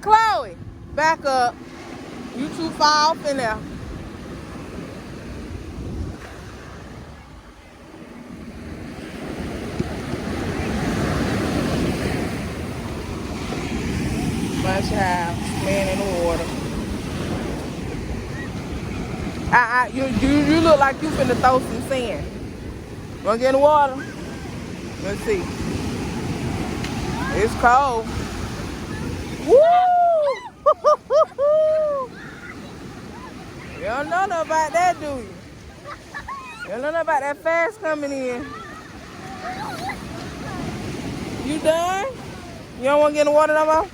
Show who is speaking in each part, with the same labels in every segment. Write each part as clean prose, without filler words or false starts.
Speaker 1: Chloe, back up. You too far off in there. My child, man in the water. You look like you finna throw some sand. Wanna get in the water? Let's see. It's cold. Woo! You don't know nothing about that, do you? You don't know nothing about that fast coming in. You done? You don't want to get in the water no more?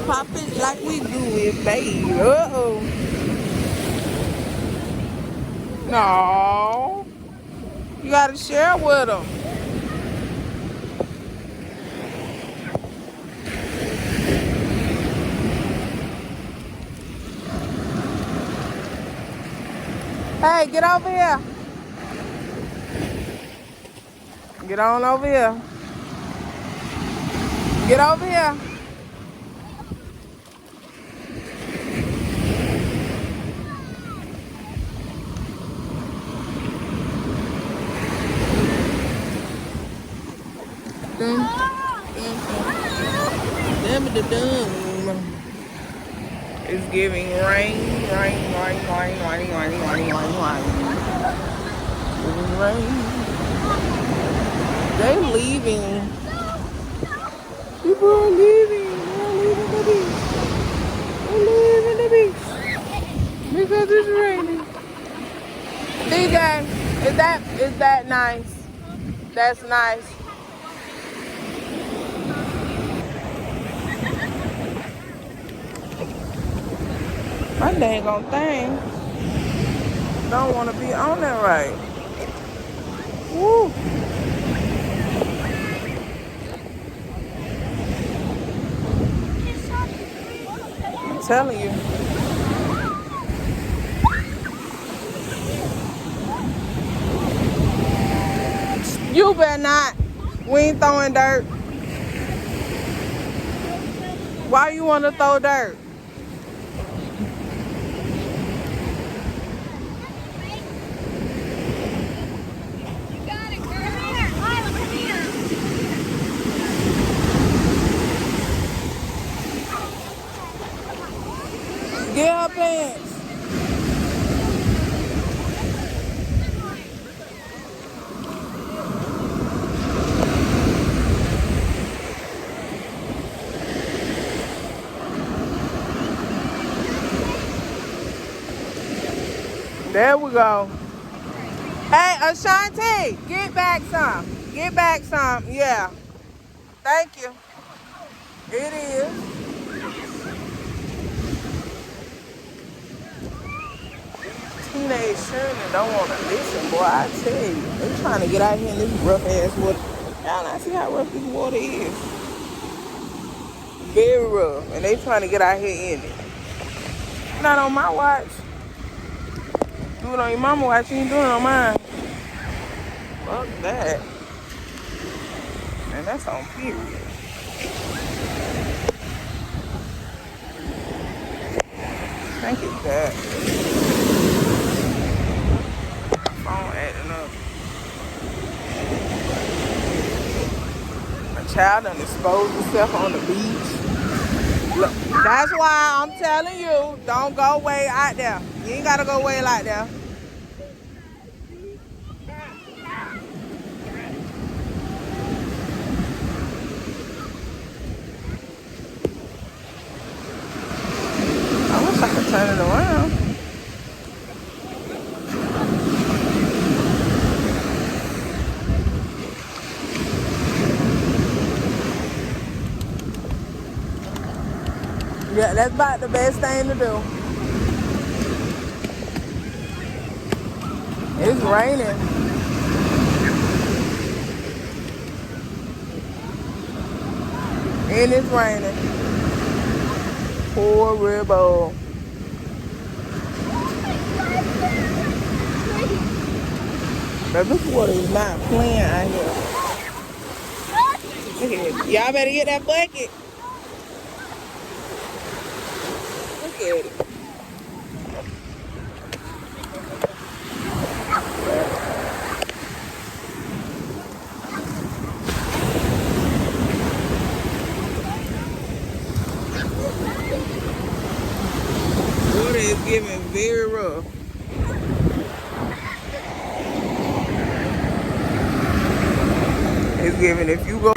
Speaker 1: Pop it like we do it, babe. Uh-oh. No. You gotta share with them. Hey, get over here. Get on over here. Get over here. It's giving rain. Giving rain. They leaving. People are leaving. They're leaving the beach. They're leaving the beach because it's raining. DJ, is that nice? That's nice. My dang on thing don't want to be on that right. Woo. I'm telling you. You better not. We ain't throwing dirt. Why you want to throw dirt? Get her pants. There we go. Hey, Ashanti, get back some. Get back some. Yeah. Thank you. It is. Teenage children don't want to listen, boy. I tell you. They trying to get out here in this rough ass water. Y'all not see how rough this water is. Very rough. And they trying to get out here in it. Not on my watch. Do it on your mama watch. You ain't doing it on mine. Fuck that. And that's on period. I think it's that. Phone acting up. A child done exposed herself on the beach. Look, that's why I'm telling you, don't go way out there. You ain't gotta go way like that. I wish I could turn it around. Yeah, that's about the best thing to do. It's raining. And it's raining. Horrible. But this water is not playing out here. Look at it. Y'all better get that bucket. Look at it. Water is getting very rough. It's giving, if you go